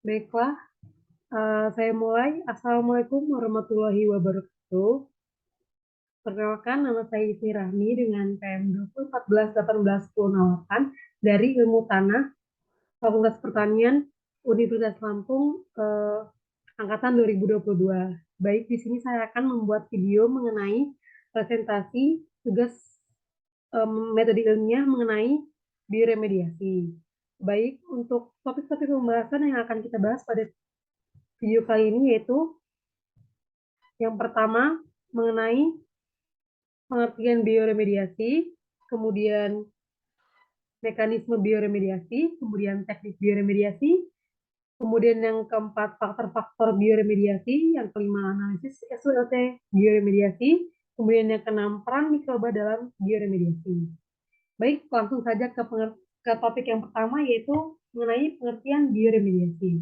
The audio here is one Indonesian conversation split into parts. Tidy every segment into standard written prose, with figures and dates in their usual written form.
Baiklah, saya mulai. Assalamualaikum warahmatullahi wabarakatuh. Perkenalkan, nama saya Ismi Rahmi dengan PM 2014-18-1008 dari Ilmu Tanah, Fakultas Pertanian, Universitas Lampung, Angkatan 2022. Baik, di sini saya akan membuat video mengenai presentasi tugas metode ilmiah mengenai bioremediasi. Baik, untuk topik-topik pembahasan yang akan kita bahas pada video kali ini yaitu yang pertama mengenai pengertian bioremediasi, kemudian mekanisme bioremediasi, kemudian teknik bioremediasi, kemudian yang keempat faktor-faktor bioremediasi, yang kelima analisis SWOT bioremediasi, kemudian yang keenam peran mikroba dalam bioremediasi. Baik, langsung saja ke topik yang pertama yaitu mengenai pengertian bioremediasi.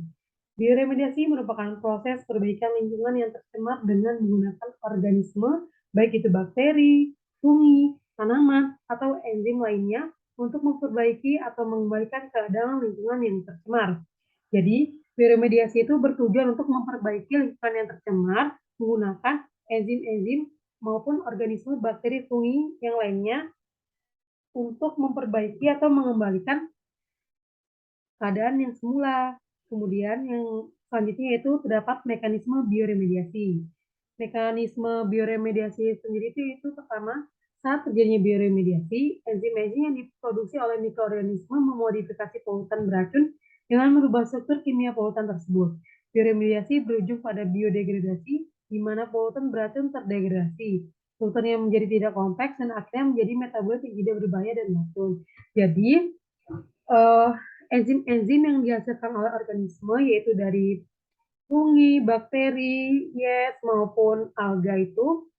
Bioremediasi merupakan proses perbaikan lingkungan yang tercemar dengan menggunakan organisme, baik itu bakteri, fungi, tanaman, atau enzim lainnya untuk memperbaiki atau mengembalikan keadaan lingkungan yang tercemar. Jadi, bioremediasi itu bertujuan untuk memperbaiki lingkungan yang tercemar menggunakan enzim-enzim maupun organisme bakteri fungi yang lainnya untuk memperbaiki atau mengembalikan keadaan yang semula. Kemudian yang selanjutnya yaitu terdapat mekanisme bioremediasi. Mekanisme bioremediasi sendiri itu pertama, saat terjadinya bioremediasi, enzim-enzim yang diproduksi oleh mikroorganisme memodifikasi polutan beracun dengan merubah struktur kimia polutan tersebut. Bioremediasi berujung pada biodegradasi, di mana polutan beracun terdegradasi. Polutan yang menjadi tidak kompleks dan akhirnya menjadi metabolit yang tidak berbahaya dan beracun. Jadi, enzim-enzim yang dihasilkan oleh organisme yaitu dari fungi, bakteri, yeast maupun alga itu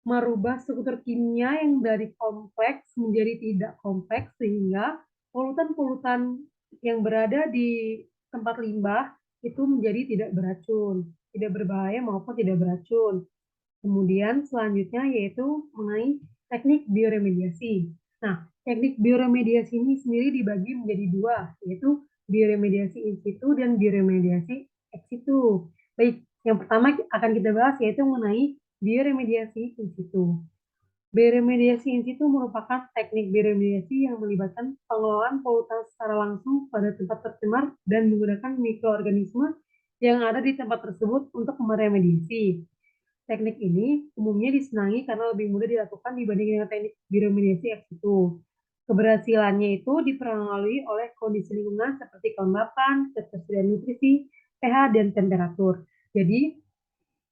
merubah struktur kimia yang dari kompleks menjadi tidak kompleks sehingga polutan-polutan yang berada di tempat limbah itu menjadi tidak beracun, tidak berbahaya maupun tidak beracun. Kemudian selanjutnya yaitu mengenai teknik bioremediasi. Nah, teknik bioremediasi ini sendiri dibagi menjadi dua, yaitu bioremediasi in situ dan bioremediasi ex situ. Baik, yang pertama akan kita bahas yaitu mengenai bioremediasi in situ. Bioremediasi in situ merupakan teknik bioremediasi yang melibatkan pengelolaan polutan secara langsung pada tempat tercemar dan menggunakan mikroorganisme yang ada di tempat tersebut untuk meremediasi. Teknik ini umumnya disenangi karena lebih mudah dilakukan dibanding dengan teknik bioremediasi ex situ. Keberhasilannya itu dipengaruhi oleh kondisi lingkungan seperti kelembapan, ketersediaan nutrisi, pH, dan temperatur. Jadi,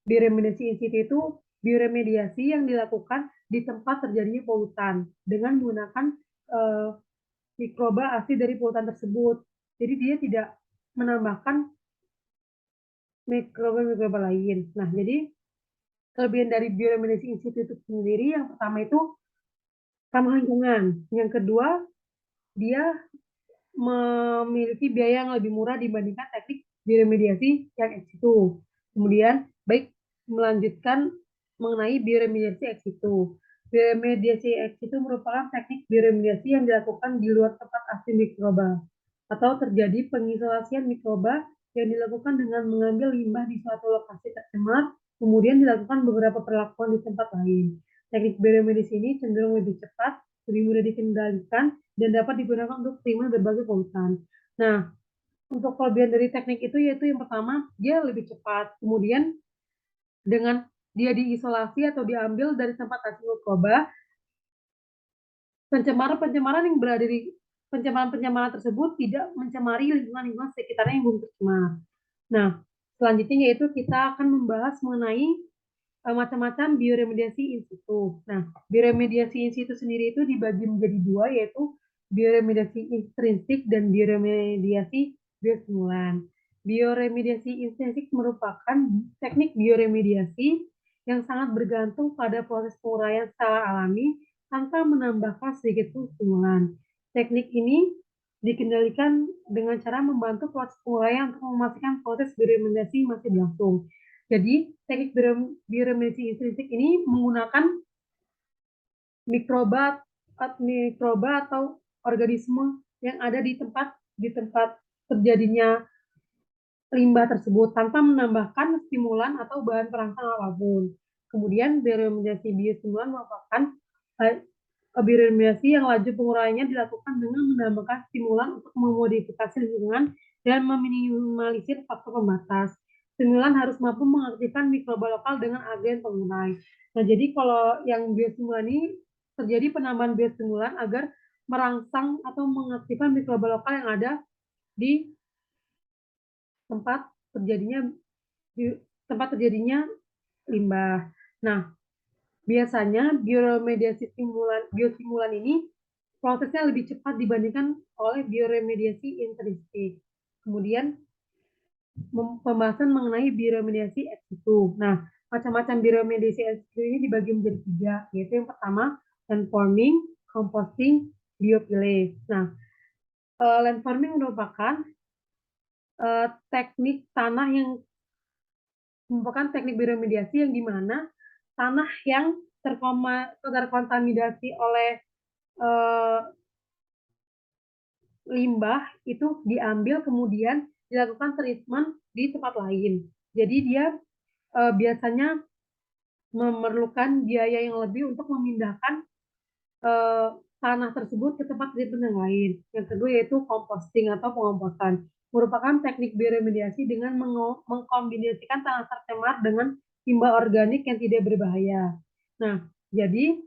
bioremediasi in situ itu bioremediasi yang dilakukan di tempat terjadinya polutan dengan menggunakan mikroba asli dari polutan tersebut. Jadi dia tidak menambahkan mikroba-mikroba lain. Nah, jadi kelebihan dari bioremediasi in situ itu sendiri yang pertama itu ramah lingkungan. Yang kedua, dia memiliki biaya yang lebih murah dibandingkan teknik bioremediasi yang ex situ. Kemudian, baik melanjutkan mengenai bioremediasi ex situ. Bioremediasi ex situ merupakan teknik bioremediasi yang dilakukan di luar tempat asli mikroba atau terjadi pengisolasian mikroba yang dilakukan dengan mengambil limbah di suatu lokasi tercemar, kemudian dilakukan beberapa perlakuan di tempat lain. Teknik bioremediasi ini cenderung lebih cepat, lebih mudah dikendalikan, dan dapat digunakan untuk terima berbagai polutan. Nah, untuk kelebihan dari teknik itu yaitu yang pertama, dia lebih cepat. Kemudian dengan dia diisolasi atau diambil dari tempat asli mikroba, pencemaran-pencemaran yang berada di pencemaran-pencemaran tersebut tidak mencemari lingkungan-lingkungan sekitarnya yang belum tercemar. Nah, selanjutnya yaitu kita akan membahas mengenai macam-macam bioremediasi in situ. Nah, bioremediasi in situ sendiri itu dibagi menjadi dua, yaitu bioremediasi intrinsik dan bioremediasi biostimulan. Bioremediasi intrinsik merupakan teknik bioremediasi yang sangat bergantung pada proses penguraian secara alami tanpa menambahkan sedikit pun stimulan. Teknik ini dikendalikan dengan cara membantu proses penguraian untuk memastikan proses bioremediasi masih berlangsung. Jadi, teknik bioremediasi intrinsik ini menggunakan mikroba atau organisme yang ada di tempat terjadinya limbah tersebut tanpa menambahkan stimulan atau bahan perangsang apapun. Kemudian bioremediasi biostimulan merupakan bioremediasi yang laju pengurangannya dilakukan dengan menambahkan stimulan untuk memodifikasi lingkungan dan meminimalisir faktor pembatas. Stimulan harus mampu mengaktifkan mikroba lokal dengan agen pengurai. Nah, jadi kalau yang biostimulan ini terjadi penambahan biostimulan agar merangsang atau mengaktifkan mikroba lokal yang ada di tempat terjadinya di tempat terjadinya limbah. Nah, biasanya bioremediasi biostimulan ini prosesnya lebih cepat dibandingkan oleh bioremediasi intrinsik. Kemudian pembahasan mengenai bioremediasi ex situ. Nah, macam-macam bioremediasi ex situ ini dibagi menjadi tiga, yaitu yang pertama landforming, composting, biopilage. Nah, landforming merupakan teknik tanah yang merupakan teknik bioremediasi yang dimana tanah yang terkontaminasi oleh uh, limbah itu diambil kemudian dilakukan treatment di tempat lain. Jadi dia biasanya memerlukan biaya yang lebih untuk memindahkan tanah tersebut ke tempat treatment yang lain. Yang kedua yaitu composting atau pengomposan. Merupakan teknik bioremediasi dengan mengkombinasikan tanah tercemar dengan limbah organik yang tidak berbahaya. Nah, jadi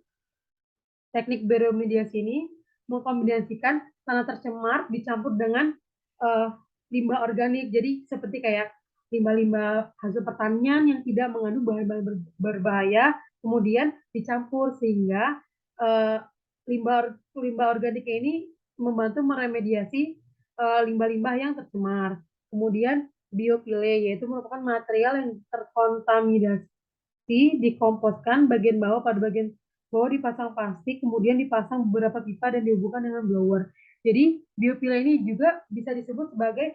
teknik bioremediasi ini mengkombinasikan tanah tercemar dicampur dengan uh, limbah organik. Jadi seperti kayak limbah-limbah hasil pertanian yang tidak mengandung bahan-bahan berbahaya, kemudian dicampur sehingga uh, limbah organik ini membantu meremediasi limbah-limbah yang tercemar. Kemudian biopile yaitu merupakan material yang terkontaminasi dikomposkan bagian bawah pada bagian bawah dipasang plastik, kemudian dipasang beberapa pipa dan dihubungkan dengan blower. Jadi biopila ini juga bisa disebut sebagai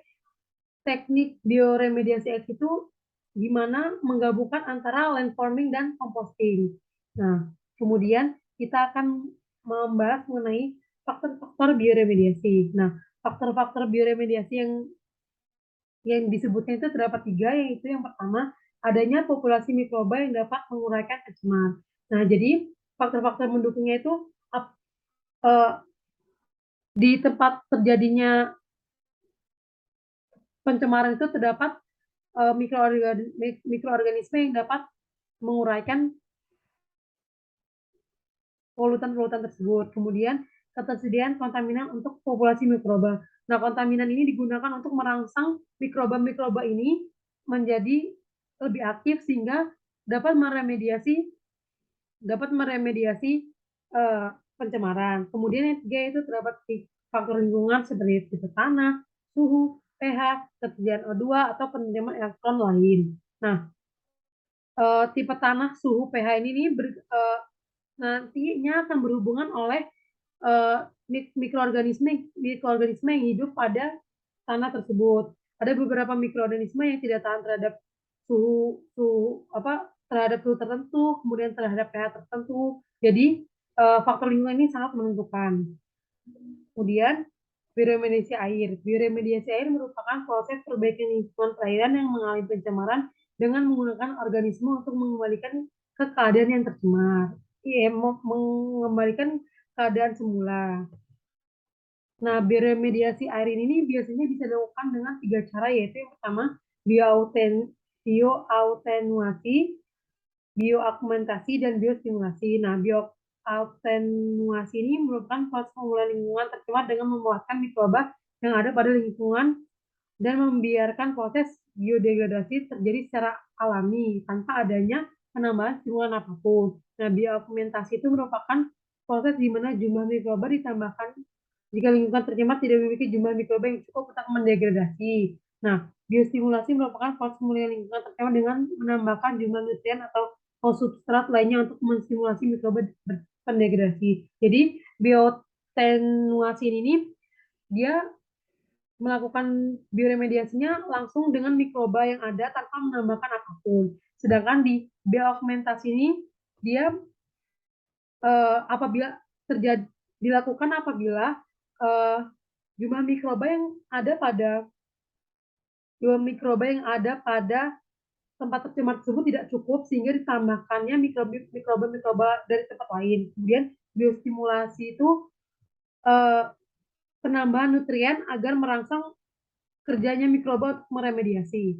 teknik bioremediasi ex itu di mana menggabungkan antara landforming dan composting. Nah, kemudian kita akan membahas mengenai faktor-faktor bioremediasi. Nah, faktor-faktor bioremediasi yang disebutnya itu terdapat tiga, yaitu yang pertama adanya populasi mikroba yang dapat menguraikan pencemar. Nah, jadi faktor-faktor mendukungnya itu uh, di tempat terjadinya pencemaran itu terdapat mikroorganisme yang dapat menguraikan polutan-polutan tersebut. Kemudian ketersediaan kontaminan untuk populasi mikroba. Nah, kontaminan ini digunakan untuk merangsang mikroba-mikroba ini menjadi lebih aktif sehingga dapat meremediasi pencemaran. Kemudian yang ketiga itu terdapat faktor lingkungan seperti tipe tanah, suhu, pH, ketersediaan O2 atau penerimaan elektron lain. Nah, tipe tanah, suhu, pH ini nantinya akan berhubungan oleh mikroorganisme yang hidup pada tanah tersebut. Ada beberapa mikroorganisme yang tidak tahan terhadap terhadap suhu tertentu, kemudian terhadap pH tertentu. Jadi faktor lingkungan ini sangat menentukan. Kemudian bioremediasi air. Bioremediasi air merupakan proses perbaikan lingkungan perairan yang mengalami pencemaran dengan menggunakan organisme untuk mengembalikan ke keadaan yang tercemar. Iya, mengembalikan keadaan semula. Nah, bioremediasi air ini biasanya bisa dilakukan dengan tiga cara, yaitu yang pertama bioautenuasi, bioakumentasi, dan biostimulasi. Nah, bioautenuasi ini merupakan proses pemulihan lingkungan tercemar dengan memuaskan mikroba yang ada pada lingkungan dan membiarkan proses biodegradasi terjadi secara alami tanpa adanya penambahan stimulan apapun. Nah, bioakumentasi itu merupakan proses di mana jumlah mikroba ditambahkan jika lingkungan tercemar tidak memiliki jumlah mikroba yang cukup untuk mendegradasi. Nah, biostimulasi merupakan proses pemulihan lingkungan tercemar dengan menambahkan jumlah nutrien atau substrat lainnya untuk menstimulasi mikroba pendegradasi. Jadi, biotenuasi ini dia melakukan bioremediasinya langsung dengan mikroba yang ada tanpa menambahkan apapun. Sedangkan di bioaugmentasi ini dia apabila terjadi dilakukan apabila jumlah mikroba yang ada pada Dua mikroba yang ada pada tempat tercemar tersebut tidak cukup sehingga ditambahkannya mikroba-mikroba dari tempat lain. Kemudian biostimulasi itu eh, penambahan nutrien agar merangsang kerjanya mikroba untuk meremediasi.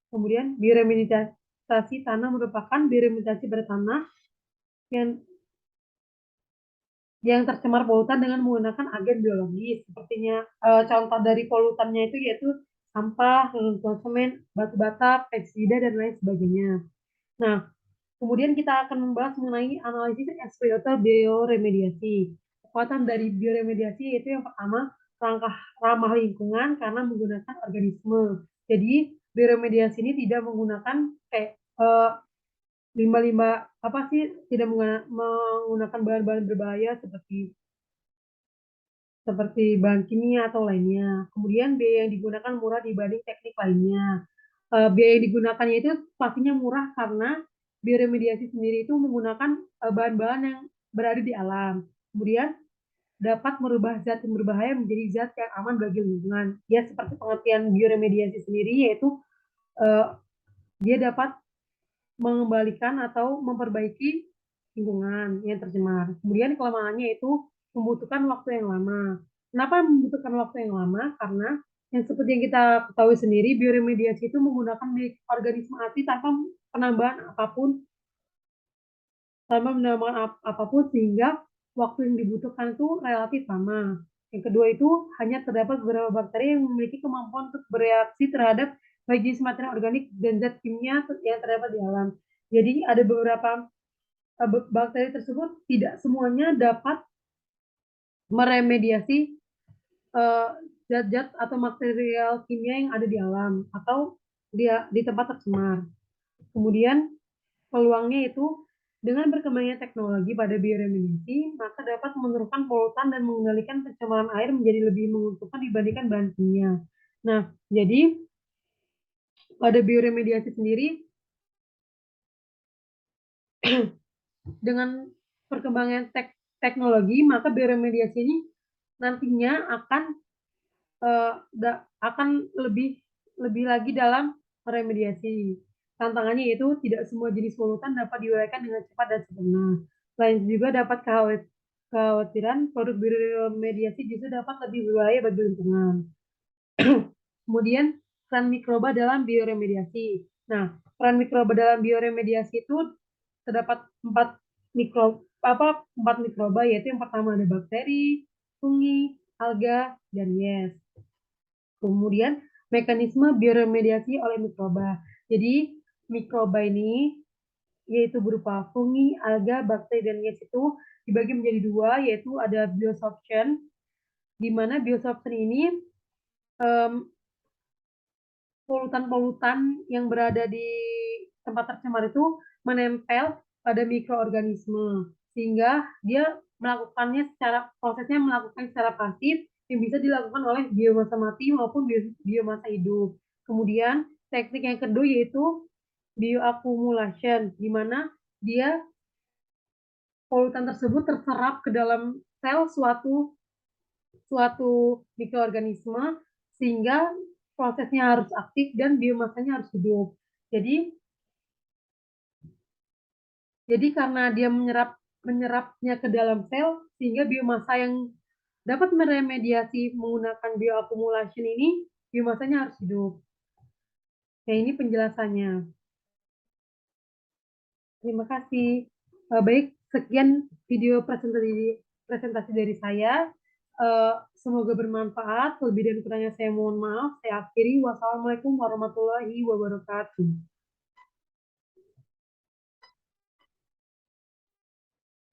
Kemudian bioremediasi tanah merupakan bioremediasi pada tanah yang tercemar polutan dengan menggunakan agen biologis. Sepertinya contoh dari polutannya itu yaitu sampah, semen, batu bata, pestisida dan lain sebagainya. Nah, kemudian kita akan membahas mengenai analisis SPO atau bioremediasi. Kekuatan dari bioremediasi yaitu yang pertama, langkah ramah lingkungan karena menggunakan organisme. Jadi bioremediasi ini tidak menggunakan kayak limbah-limbah apa sih, tidak menggunakan bahan-bahan berbahaya seperti bahan kimia atau lainnya. Kemudian biaya yang digunakan murah dibanding teknik lainnya. Biaya yang digunakannya itu pastinya murah karena bioremediasi sendiri itu menggunakan bahan-bahan yang berada di alam. Kemudian dapat merubah zat yang berbahaya menjadi zat yang aman bagi lingkungan. Ya, seperti pengertian bioremediasi sendiri yaitu uh, dia dapat mengembalikan atau memperbaiki lingkungan yang tercemar. Kemudian kelemahannya itu membutuhkan waktu yang lama. Kenapa membutuhkan waktu yang lama? Karena yang seperti yang kita ketahui sendiri, bioremediasi itu menggunakan organisme asli penambahan apapun, tanpa menambahkan apapun sehingga waktu yang dibutuhkan itu relatif lama. Yang kedua itu hanya terdapat beberapa bakteri yang memiliki kemampuan untuk bereaksi terhadap baik jenis material organik dan zat kimia yang terdapat di alam. Jadi ada beberapa bakteri tersebut tidak semuanya dapat meremediasi eh, zat-zat atau material kimia yang ada di alam atau di tempat tercemar. Kemudian peluangnya itu dengan berkembangnya teknologi pada bioremediasi, maka dapat menurunkan polutan dan mengendalikan pencemaran air menjadi lebih menguntungkan dibandingkan bahan kimia. Nah, jadi pada bioremediasi sendiri dengan perkembangan teknologi, maka bioremediasi ini nantinya akan lebih lebih lagi dalam remediasi. Tantangannya yaitu tidak semua jenis polutan dapat diuraikan dengan cepat dan sempurna. Selain juga dapat kekhawatiran produk bioremediasi justru dapat lebih berbahaya bagi lingkungan. Kemudian peran mikroba dalam bioremediasi. Nah, peran mikroba dalam bioremediasi itu terdapat empat mikroba, yaitu yang pertama ada bakteri, fungi, alga, dan yes. Kemudian mekanisme bioremediasi oleh mikroba. Jadi mikroba ini yaitu berupa fungi, alga, bakteri, dan yes itu dibagi menjadi dua, yaitu ada biosorption, di mana biosorption ini um, polutan-polutan yang berada di tempat tercemar itu menempel pada mikroorganisme sehingga dia melakukan secara pasif yang bisa dilakukan oleh biomasa mati maupun biomasa hidup. Kemudian teknik yang kedua yaitu bioaccumulation, di mana dia polutan tersebut terserap ke dalam sel suatu suatu mikroorganisme sehingga prosesnya harus aktif dan biomasanya harus hidup. Jadi karena dia menyerapnya ke dalam sel sehingga biomasa yang dapat meremediasi menggunakan bioaccumulation ini biomasanya harus hidup. Nah, ini penjelasannya. Terima kasih. Baik, sekian video presentasi dari saya. Semoga bermanfaat. Lebih dan kurangnya saya mohon maaf. Saya akhiri. Wassalamualaikum warahmatullahi wabarakatuh.